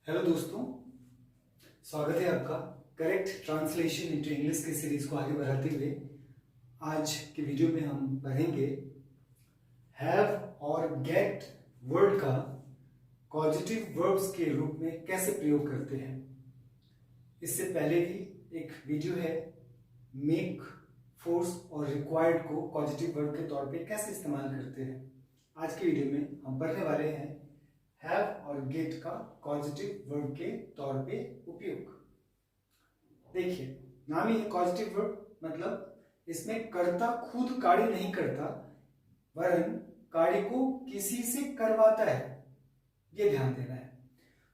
Hello दोस्तों, स्वागत है आपका करेक्ट ट्रांसलेशन इनटू इंग्लिश की सीरीज को आगे बढ़ाते हुए। आज के वीडियो में हम पढ़ेंगे हैव और गेट वर्ड का कॉजेटिव वर्ब्स के रूप में कैसे प्रयोग करते हैं। इससे पहले भी एक वीडियो है मेक, फोर्स और रिक्वायर्ड को कॉजेटिव वर्ब के तौर पे कैसे इस्तेमाल करते हैं। आज के वीडियो में हम पढ़ने वाले हैं हैव और गेट का कॉजेटिव वर्ब के तौर पे उपयोग। देखिए, नाम ही है कॉजेटिव वर्ब, मतलब इसमें कर्ता खुद कार्य नहीं करता वरन कार्य को किसी से करवाता है, ये ध्यान देना है।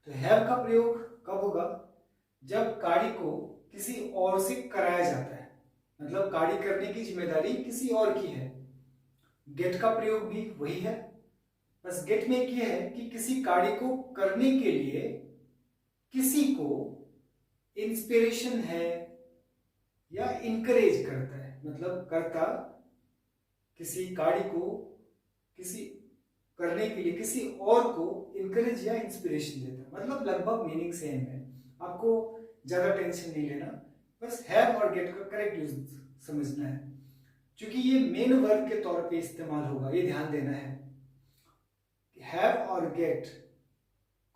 तो हैव का प्रयोग कब होगा? जब कार्य को किसी और से कराया जाता है, मतलब कार्य करने की जिम्मेदारी किसी और की है। गेट का प्रयोग भी वही है, बस गेट में यह है कि किसी कार्य को करने के लिए किसी को इंस्पिरेशन है या इनकरेज करता है, मतलब कर्ता किसी कार्य को किसी करने के लिए किसी और को इनकरेज या इंस्पिरेशन देता है, मतलब लगभग मीनिंग सेम है। आपको ज्यादा टेंशन नहीं लेना, बस हैव और गेट का करेक्ट यूज समझना है। क्योंकि ये मेन वर्ब के तौर पे इस्तेमाल होगा, ये ध्यान देना है। हैव और गेट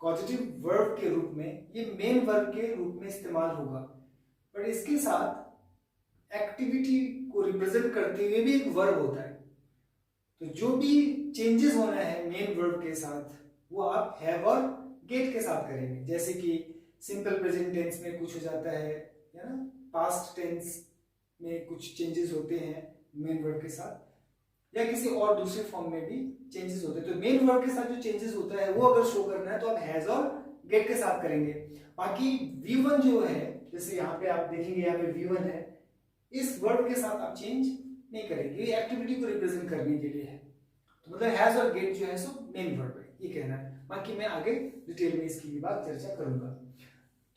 कॉजेटिव वर्ब के रूप में, ये मेन वर्ब के रूप में इस्तेमाल होगा, पर इसके साथ एक्टिविटी को रिप्रेजेंट करते हुए भी एक वर्ब होता है। तो जो भी चेंजेस होना है मेन वर्ब के साथ, वो आप हैव और गेट के साथ करेंगे। जैसे कि सिंपल प्रेजेंट टेंस में कुछ हो जाता है ना, पास्ट टेंस में कुछ चेंजेस होते हैं मेन वर्ब के साथ, या किसी और दूसरे फॉर्म में भी चेंजेस होते हैं। तो मेन वर्ब के साथ जो चेंजेस होता है वो अगर शो करना है तो आप हैज और गेट के साथ करेंगे। बाकी V1 जो है, जैसे यहाँ पे आप देखेंगे यहाँ पे V1 है, इस वर्ब के साथ आप चेंज नहीं करेंगे, ये एक्टिविटी को रिप्रेजेंट करने के लिए है। तो मतलब हैज और गेट जो है सो मेन वर्ब है, ये कहना है। बाकी मैं आगे डिटेल में इसकी भी बात चर्चा करूंगा।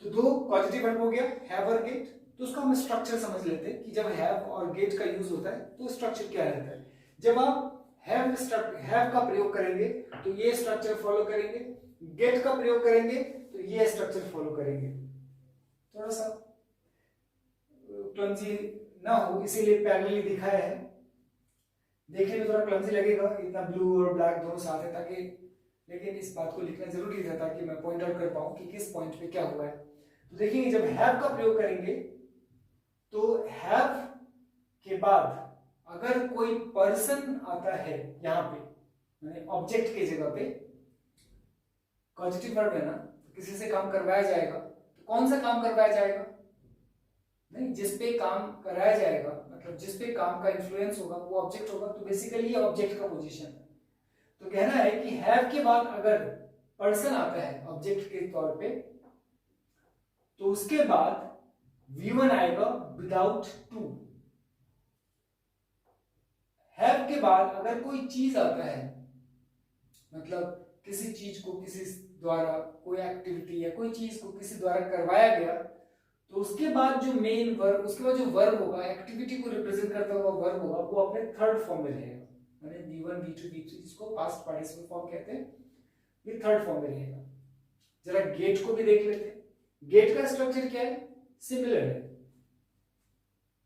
तो दो पॉजिटिव वर्ब हो गया, हैव और गेट। तो उसका हम स्ट्रक्चर समझ लेते हैं कि जब हैव और गेट का यूज होता है तो स्ट्रक्चर क्या रहता है। जब आप हैव का प्रयोग करेंगे तो ये स्ट्रक्चर फॉलो करेंगे, गेट का प्रयोग करेंगे तो ये स्ट्रक्चर फॉलो करेंगे। थोड़ा सा क्लमजी ना हो इसीलिए पैरेलली दिखाया है। देखने में थोड़ा क्लमजी लगेगा, इतना ब्लू और ब्लैक दोनों साथ है, ताकि लेकिन इस बात को लिखना जरूरी था ताकि मैं पॉइंट आउट कर पाऊं कि किस पॉइंट पे क्या हुआ है। तो देखिए, जब हैव का प्रयोग करेंगे तो हैव के बाद अगर कोई पर्सन आता है यहाँ पे, यानी ऑब्जेक्ट की जगह पे, पॉजिटिव वर्ब है ना, तो किसी से काम करवाया जाएगा। तो कौन सा काम करवाया जाएगा? नहीं, जिस पे काम कराया जाएगा, मतलब जिस पे काम का इन्फ्लुएंस होगा वो ऑब्जेक्ट होगा। तो बेसिकली ये ऑब्जेक्ट का पोजीशन है। तो कहना है कि हैव के बाद अगर पर्सन आता है ऑब्जेक्ट के तौर पे, तो उसके बाद V1 आएगा विदाउट टू। हैव के बाद अगर कोई चीज आता है, मतलब किसी चीज को किसी द्वारा, कोई एक्टिविटी या कोई चीज को किसी द्वारा करवाया गया, तो उसके बाद जो मेन वर्ब, उसके बाद जो वर्ब होगा, एक्टिविटी को रिप्रेजेंट करता हुआ वर्ब होगा, वो अपने थर्ड फॉर्म में रहेगा। यानी V1 V2 V3, जिसको पास्ट पार्टिसिपल फॉर्म कहते हैं, ये थर्ड फॉर्म में रहेगा। जरा गेट को भी देख लेते हैं। गेट का स्ट्रक्चर क्या है? सिमिलर है,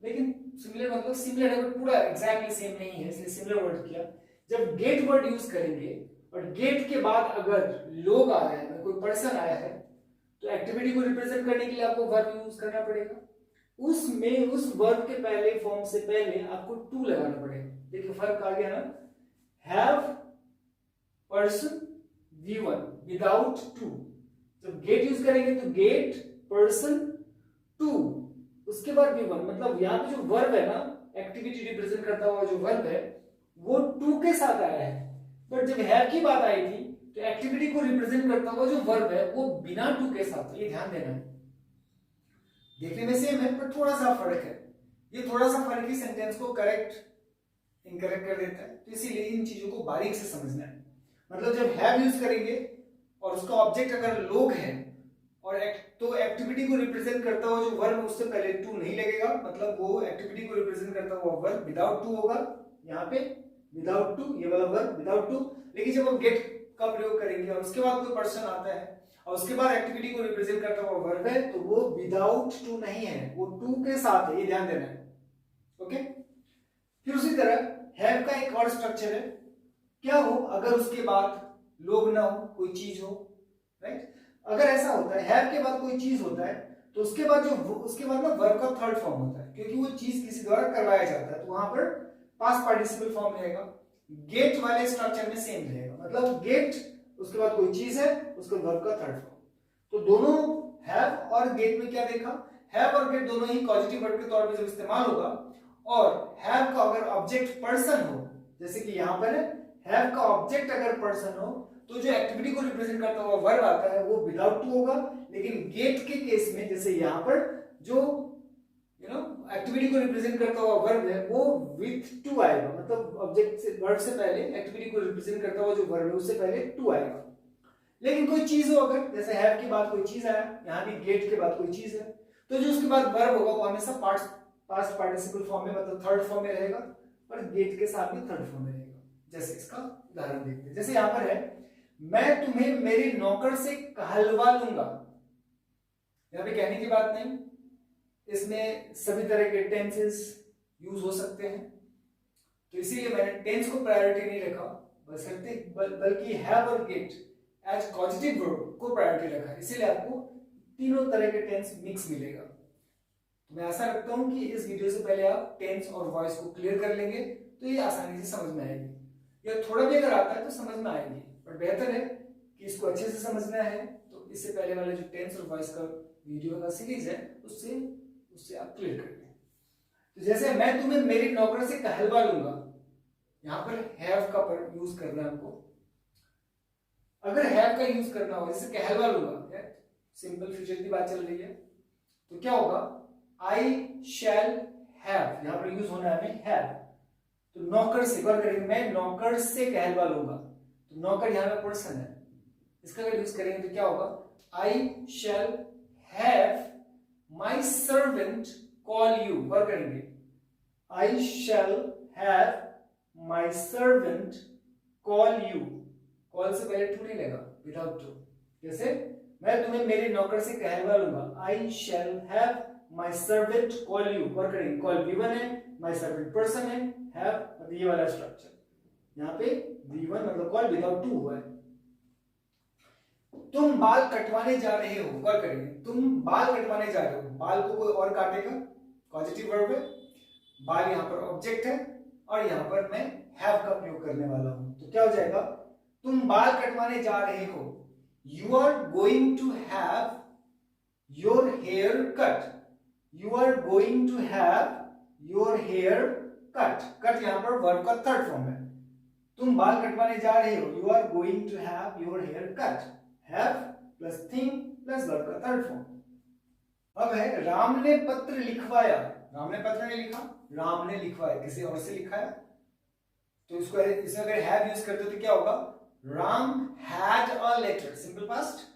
लेकिन सिमिलर मतलब सिमिलर है बट पूरा एग्जैक्टली सेम नहीं है, इसलिए सिमिलर वर्ड किया। जब गेट वर्ड यूज करेंगे और गेट के बाद अगर लोग आ रहे हैं, कोई पर्सन आया है, तो एक्टिविटी को रिप्रेजेंट करने के लिए आपको वर्ब यूज करना पड़ेगा। उसमें उस वर्ब के पहले फॉर्म से पहले आपको टू लगाना पड़ेगा। देखिए फर्क आ गया ना। Have person V1 without to. जब गेट यूज करेंगे तो गेट पर्सन टू, उसके बाद V1, मतलब यहाँ पे जो वर्ब है ना, एक्टिविटी रिप्रेजेंट करता हुआ जो वर्ब है, वो टू के साथ आया है। बट जब हैव की बात आई थी तो एक्टिविटी को रिप्रेजेंट करता हुआ जो वर्ब है वो बिना टू के साथ, ये ध्यान देना है। देखने में सेम है पर थोड़ा सा फर्क है। ये थोड़ा सा फर्क ही सेंटेंस को करेक्ट इनकरेक्ट कर देता है, तो इसीलिए इन चीजों को बारीक से समझना है। मतलब जब हैव यूज करेंगे और उसका ऑब्जेक्ट अगर लोग है और तो एक्टिविटी को रिप्रेजेंट करता हुआ जो वर्ब, उससे पहले टू नहीं लगेगा, मतलब वो एक्टिविटी को रिप्रेजेंट करता हुआ वर्ब विदाउट टू होगा। यहाँ पे विदाउट टू, ये वाला वर्ब विदाउट टू। लेकिन जब हम गेट का प्रयोग करेंगे और उसके बाद कोई पर्सन आता है और उसके बाद एक्टिविटी को रिप्रेजेंट करता हुआ वर्ब है, तो वो विदाउट टू नहीं है, वो टू के साथ है, ये ध्यान देना है। ओके, फिर उसी तरह हैव का एक और स्ट्रक्चर है, क्या हो अगर उसके बाद लोग ना हो, कोई चीज हो, राइट। अगर ऐसा होता है हैव के बाद कोई चीज होता है तो उसके बाद ना वर्ब का थर्ड फॉर्म होता है, क्योंकि वो चीज किसी द्वारा करवाया जाता है, तो वहां पर पास्ट पार्टिसिपल फॉर्म रहेगा। गेट वाले स्ट्रक्चर में सेम रहेगा, मतलब गेट उसके बाद कोई चीज है, उसके वर्ब का थर्ड फॉर्म। तो दोनों हैव और गेट में क्या देखा, हैव और गेट दोनों ही पॉजिटिव वर्ब के तौर पे जब इस्तेमाल होगा, और हैव का अगर ऑब्जेक्ट पर्सन हो, जैसे कि यहां पर है हैव का ऑब्जेक्ट अगर पर्सन हो, तो जो एक्टिविटी को रिप्रेजेंट करता हुआ वर्ब आता है वो विदाउट टू होगा। लेकिन गेट के केस में जैसे यहां पर जो एक्टिविटी को रिप्रेजेंट करता हुआ वर्ब है वो विथ टू आएगा, मतलब ऑब्जेक्ट से वर्ब से पहले एक्टिविटी को रिप्रेजेंट करता हुआ जो वर्ब है उससे पहले टू आएगा। लेकिन कोई चीज हो अगर, जैसे हैव के बाद कोई चीज आया, यहां भी गेट के बाद कोई चीज है, तो जो उसके बाद वर्ब होगा वो हमेशा पास्ट पार्टिसिपल फॉर्म में, मतलब थर्ड फॉर्म में रहेगा, और गेट के साथ भी थर्ड फॉर्म में रहेगा। जैसे इसका उदाहरण देखते हैं, जैसे यहां पर है मैं तुम्हें मेरे नौकर से कहलवा लूंगा। यहां पे कहने की बात नहीं, इसमें सभी तरह के टेंसेस यूज हो सकते हैं, तो इसीलिए मैंने टेंस को प्रायोरिटी नहीं रखा, बल्कि हैव और गेट एज पॉजिटिव वर्ब को प्रायोरिटी रखा, इसीलिए आपको तीनों तरह के टेंस मिक्स मिलेगा। तो मैं आशा रखता हूं कि इस वीडियो से पहले आप टेंस और वॉइस को क्लियर कर लेंगे, तो ये आसानी से समझ में आएगी, या थोड़ा भी अगर आता है तो समझ में आएगी, पर बेहतर है कि इसको अच्छे से समझना है, तो इससे पहले वाला जो टेंस और वॉइस का वीडियो का सीरीज है उससे आप क्लियर कर लें। तो जैसे मैं तुम्हें मेरी नौकर से कहलवा लूंगा, यहां पर हैव का यूज करना है हमको। अगर हैव का यूज करना हो, जैसे कहलवा लूंगा, सिंपल फ्यूचर की बात चल रही है, तो क्या होगा, आई शैल हैव, यहां पर यूज होना है हमें हैव, तो नौकर से वर्ब करेंगे, मैं नौकर से कहलवा लूंगा, तो नौकर यहां पे पर्सन है, इसका अगर यूज करेंगे तो क्या होगा, I shall have my servant call you, verb करेंगे, I shall have my servant call you, call से पहले टू नहीं लेगा, विदाउट टू। जैसे मैं तुम्हें मेरे नौकर से कहलवा लूंगा, I shall have my servant call you, verb करेंगे, कॉल V1 है, माई सर्वेंट पर्सन है, हैव ये वाला स्ट्रक्चर, यहाँ पे V1 मतलब कॉल विदाउट टू हुआ है। तुम बाल कटवाने जा रहे हो, वर्ब करेंगे, तुम बाल कटवाने जा रहे हो, बाल को कोई और काटेगा, पॉजिटिव वर्ब है, बाल यहाँ पर ऑब्जेक्ट है, और यहाँ पर मैं हैव का प्रयोग करने वाला हूं, तो क्या हो जाएगा, तुम बाल कटवाने जा रहे हो, you are going to have your hair cut, you are going to have your hair cut, cut यहां पर वर्ब का थर्ड फॉर्म है, तुम बाल कटवाने जा रहे हो, you are going to have your hair cut, have plus thing plus verb का थर्ड फॉर्म। अब है राम ने पत्र लिखवाया, राम ने पत्र नहीं लिखा, राम ने लिखवाया, किसी और से लिखा है, तो इसको इसमें अगर हैव यूज करते तो क्या होगा, Ram had a letter, simple past,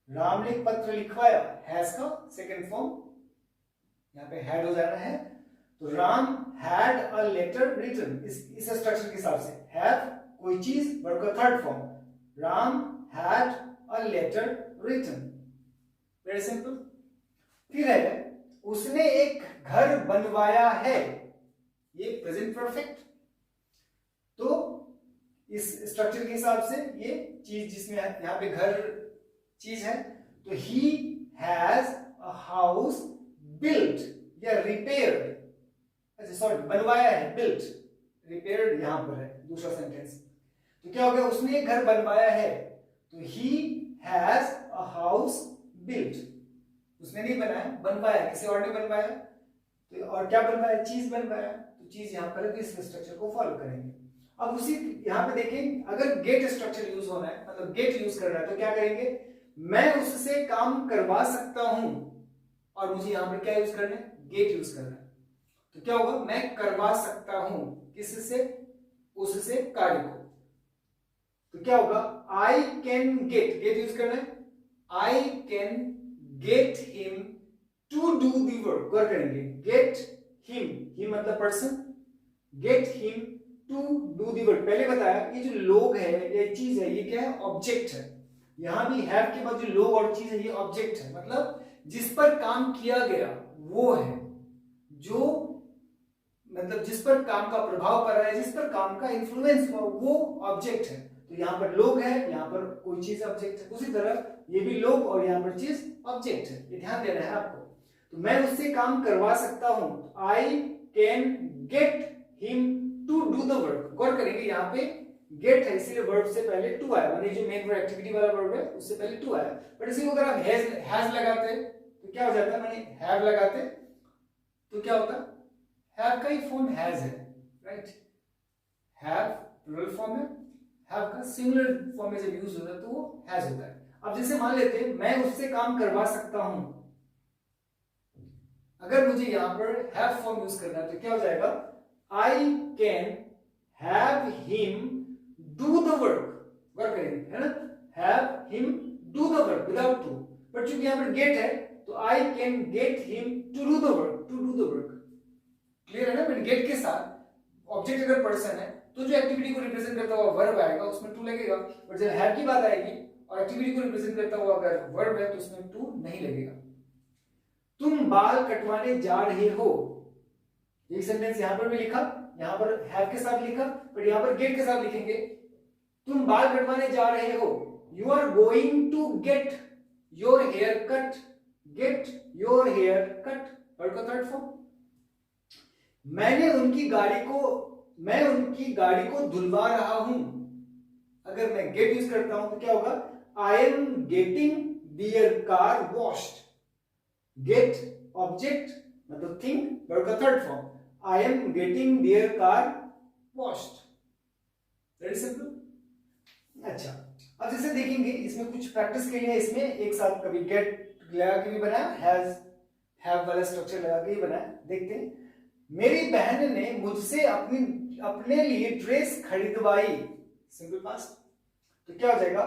Ram ने पत्र लिखवाया, हैज का सेकंड फॉर्म, यहाँ पे हैड हो जाना है, तो Ram had a letter written, इस स्ट्रक्चर के हिसाब से, हैव कोई चीज, वर्ब का third form, Ram had a letter written, very simple. फिर है उसने एक घर बनवाया है, ये प्रेजेंट परफेक्ट, तो इस स्ट्रक्चर के हिसाब से ये चीज जिसमें यहाँ पे घर चीज है, तो he has a house built या रिपेयर्ड, अच्छा सॉरी बनवाया है, बिल्ट, रिपेयर्ड यहां पर है दूसरा सेंटेंस, तो क्या हो गया, उसने घर बनवाया है, तो he has a house built, उसने नहीं बनाया, बनवाया, किसी और ने बनवाया, तो और क्या बनवाया, चीज बनवाया, तो चीज यहां पर है, तो इस स्ट्रक्चर को फॉलो करेंगे। अब उसी यहां पे देखें, अगर गेट स्ट्रक्चर यूज होना है, मतलब गेट यूज करना है, तो क्या करेंगे, मैं उससे काम करवा सकता हूं, और मुझे यहां पर क्या यूज करना है, गेट यूज करना है, तो क्या होगा, मैं करवा सकता हूं, किससे, उससे, कार्य को, तो क्या होगा, I can get, get use करना है, I can get him to do the work, कर करेंगे, गेट हिम, ही मतलब person, get him to do the work. पहले बताया ये जो लोग है, ये चीज है, ये क्या है? ऑब्जेक्ट है। यहां भी हैव के बाद जो लोग और चीज है ये ऑब्जेक्ट है, मतलब जिस पर काम किया गया वो है, जो मतलब जिस पर काम का प्रभाव पड़ रहा है, जिस पर काम का इन्फ्लुएंस हुआ वो ऑब्जेक्ट है। तो यहाँ पर लोग है, यहाँ पर कोई चीज ऑब्जेक्ट है। उसी तरह ये भी लोग और यहाँ पर चीज ऑब्जेक्ट है, ये ध्यान देना है आपको। तो मैं उससे काम करवा सकता हूं, I can get him to do the work. गौर करेंगे यहाँ पे गेट है, इसीलिए वर्ब से पहले टू आया, माने जो मेन वर्ब एक्टिविटी वाला वर्ब है उससे पहले टू आया। बट इसी को अगर आप हैज लगाते तो क्या हो जाता है, माने हैव लगाते तो क्या होता? हैव का ही फॉर्म हैज है, राइट? हैव प्लूरल फॉर्म है, हैव का सिंगुलर फॉर्म में जब यूज होता है तो वो हैज होता है। अब जैसे मान लेते हैं मैं उससे काम करवा सकता हूं, अगर मुझे यहां पर हैव फॉर्म यूज करना है तो क्या हो जाएगा? I can have him do the work. गौर करेंगे, है ना? Have him do the work without to. But चूंकि यहां पर गेट है तो I can get him to do the work, to do the work. Clear है ना? बट गेट के साथ ऑब्जेक्ट अगर पर्सन है तो जो एक्टिविटी को रिप्रेजेंट करता हुआ वर्ब आएगा उसमें टू लगेगा। बट जब हैव की बात आएगी और एक्टिविटी को रिप्रेजेंट करता हुआ अगर वर्ब है तो उसमें टू नहीं लगेगा। तुम बाल कटवाने जा रहे हो, एक सेंटेंस यहां पर भी लिखा, यहां पर हैव के साथ लिखा, बट यहां पर गेट के साथ लिखेंगे। तुम बाल कटवाने जा रहे हो, you are going to get your hair cut, get your hair cut, verb का थर्ड फॉर्म। मैं उनकी गाड़ी को धुलवा रहा हूं, अगर मैं गेट यूज करता हूं तो क्या होगा? I am getting their car washed. Get object मतलब थिंग, वर्ब का third form, I am getting their car washed. Very simple. अच्छा, अब जैसे देखेंगे इसमें कुछ प्रैक्टिस के लिए, इसमें एक साथ कभी गेट लगा के भी बनाया, हैव वाला स्ट्रक्चर लगा के भी बनाया। देखते हैं। मेरी बहन ने मुझसे अपने लिए ड्रेस खरीदवाई, सिंपल पास्ट। तो क्या हो जाएगा?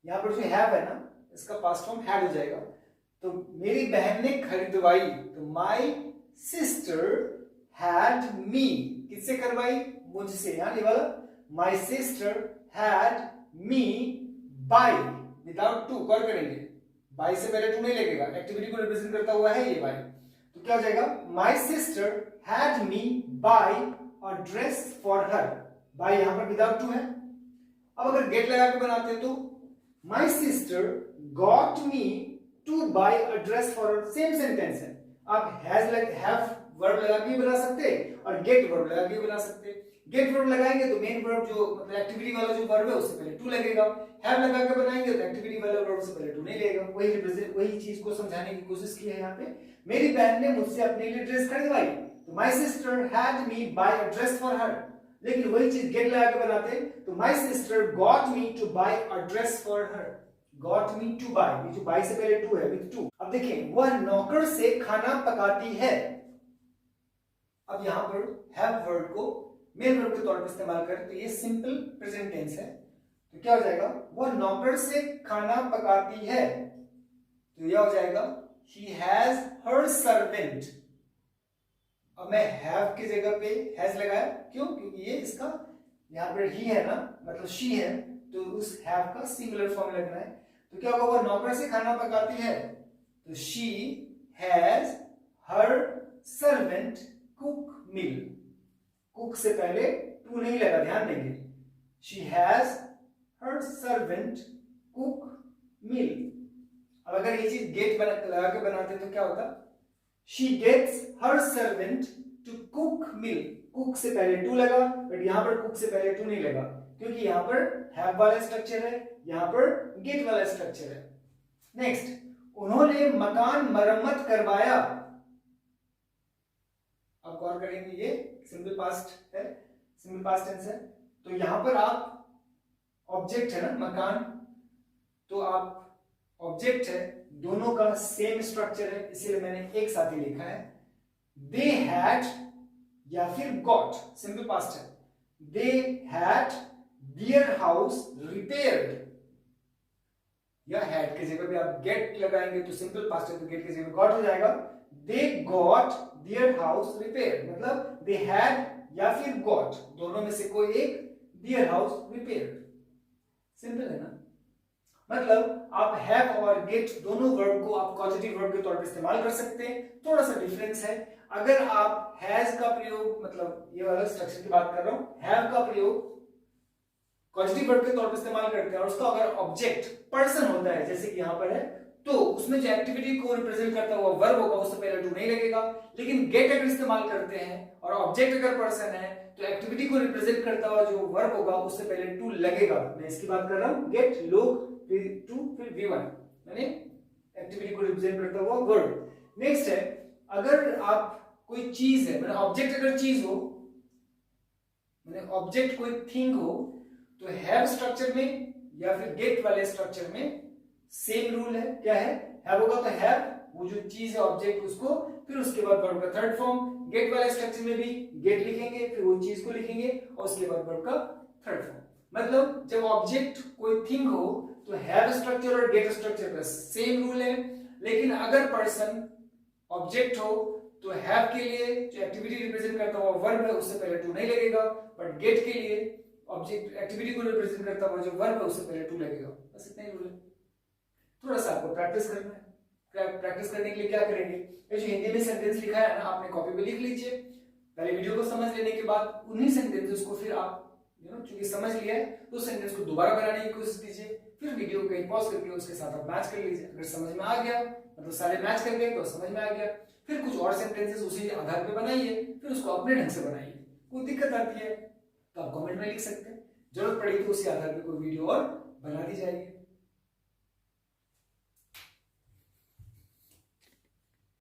यहां पर जो हैव है ना, इसका पास्ट फॉर्म हैड हो जाएगा। तो मेरी बहन ने खरीदवाई, तो माई सिस्टर हैड मी, किससे करवाई? मुझसे। यहां ये वाला my sister had me buy without to. Call करेंगे, बाय से पहले टू नहीं लगेगा, एक्टिविटी को रिप्रेजेंट करता हुआ है ये बाय। तो क्या हो जाएगा? My sister had me buy a dress for her. Buy यहां पर विदाउट टू है। अब अगर गेट लगा के बनाते तो my sister got me to buy a dress for her, same sentence है। आप हैव वर्ब लगा के बना सकते और गेट वर्ब लगा के बना सकते। गेट वर्ब लगाएंगे तो मेन वर्ब जो मतलब एक्टिविटी वाला जो वर्ब है उससे पहले टू लगेगा। हैव लगा के बनाएंगे तो एक्टिविटी वाला वर्ब से पहले टू नहीं लगेगा। वही चीज को समझाने की कोशिश की है यहाँ पे। मेरी बहन ने मुझसे अपने लिए ड्रेस खरीदवाई, तो my sister had me buy a dress for her. लेकिन वही चीज गेट लगा के बनाते तो my sister got me to buy a dress for her. Got me to buy, ये जो बाय से पहले टू है विद टू। अब देखिए, वह नौकर से खाना पकाती है। अब यहां पर हैव वर्ड को मेन वर्ब के तौर पर इस्तेमाल करें तो ये सिंपल प्रेजेंट टेंस है। तो क्या हो जाएगा? वह नौकर से खाना पकाती है, तो यह हो जाएगा he has her servant। अब मैं have की जगह पे has लगाया, क्यों? क्योंकि ये इसका यहां पर he है ना, मतलब she है, तो उस have का सिंगुलर फॉर्म लगना है। तो क्या होगा? वह नौकर से खाना पकाती है, तो she has her servant cook meal। Cook से पहले टू नहीं लगा, ध्यान देंगे। she has her servant cook meal। अब अगर ये चीज गेट लगा के बनाते तो क्या होता? she gets her servant to cook meal। Cook से पहले टू लगा, बट यहां पर कुक से पहले टू नहीं लगा, क्योंकि यहां पर हैव वाला स्ट्रक्चर है, यहां पर गेट वाला स्ट्रक्चर है। नेक्स्ट, उन्होंने मकान मरम्मत करवाया। अब गौर करेंगे, ये सिंपल पास्ट है, सिंपल पास्ट टेंस है। तो यहां पर आप ऑब्जेक्ट है ना मकान, तो आप ऑब्जेक्ट है, दोनों का सेम स्ट्रक्चर है, इसलिए मैंने एक साथ ही लिखा है। दे हैड या फिर गॉट, सिंपल पास्ट है। They had their house repaired, या हैड की जगह पे आप गेट लगाएंगे तो सिंपल पास्ट है, तो गेट की जगह गॉट हो जाएगा। They got their house repaired, मतलब दे हैड या फिर गॉट, दोनों में से कोई एक देयर हाउस रिपेयर्ड। सिंपल है ना। मतलब आप हैव और गेट दोनों वर्ब को आप कॉजेटिव वर्ब के तौर पर इस्तेमाल कर सकते हैं। थोड़ा सा डिफरेंस है, अगर आप हैज का प्रयोग, मतलब ये वाला स्ट्रक्चर की बात कर रहा हूं, हैव का प्रयोग पॉजिटिव वर्ब के तौर पर इस्तेमाल करते हैं और उसका अगर ऑब्जेक्ट पर्सन होता है जैसे कि यहां पर है, तो उसमें जो एक्टिविटी को रिप्रेजेंट करता हुआ वर्ब होगा उससे पहले टू नहीं लगेगा। लेकिन गेट अगर इस्तेमाल करते हैं और ऑब्जेक्ट अगर पर्सन है तो एक्टिविटी को रिप्रेजेंट करता हुआ जो वर्ब होगा उससे पहले टू लगेगा। मैं इसकी बात कर रहा हूं, गेट, लोग, फिर टू, फिर V1, यानी एक्टिविटी को रिप्रेजेंट करता हुआ वर्ब। नेक्स्ट है, अगर आप कोई चीज है, मतलब ऑब्जेक्ट अगर चीज हो, मतलब ऑब्जेक्ट कोई थिंग हो, तो हैव स्ट्रक्चर में या फिर गेट वाले स्ट्रक्चर में सेम रूल है। क्या है? हैव होगा तो हैव, वो जो चीज है ऑब्जेक्ट उसको, फिर उसके बाद वर्ब का थर्ड फॉर्म। गेट वाले स्ट्रक्चर में भी गेट लिखेंगे, फिर वो चीज को लिखेंगे और उसके बाद वर्ब का थर्ड फॉर्म। मतलब जब ऑब्जेक्ट कोई थिंग हो तो हैव स्ट्रक्चर और गेट स्ट्रक्चर का सेम रूल है। लेकिन अगर पर्सन ऑब्जेक्ट हो तो हैव के लिए जो एक्टिविटी रिप्रेजेंट करता हुआ वर्ब है उससे पहले टू नहीं लगेगा, बट गेट के लिए ऑब्जेक्ट एक्टिविटी को रिप्रेजेंट करता हुआ जो वर्ब है उससे पहले टू लगेगा। बस इतना ही रूल है। थोड़ा सा आपको प्रैक्टिस करना है। प्रैक्टिस करने के लिए क्या करेंगे, ये जो हिंदी में सेंटेंस लिखा है ना, आपने कॉपी पे लिख लीजिए। पहले वीडियो को समझ लेने के बाद उन्हीं सेंटेंसेस को फिर आप चूंकि समझ लिया है तो सेंटेंस को दोबारा बनाने की कोशिश कीजिए। फिर वीडियो को कहीं पॉज करके उसके साथ आप मैच कर लीजिए। अगर समझ में आ गया, मतलब सारे मैच कर गए तो समझ में आ गया, फिर कुछ और सेंटेंसेस उसी आधार पे बनाइए, फिर उसको अपने ढंग से बनाइए। कोई दिक्कत आती है तो आप कमेंट में लिख सकते हैं, जरूरत पड़ी तो उसी आधार पे कोई वीडियो और बना दी जाएगी।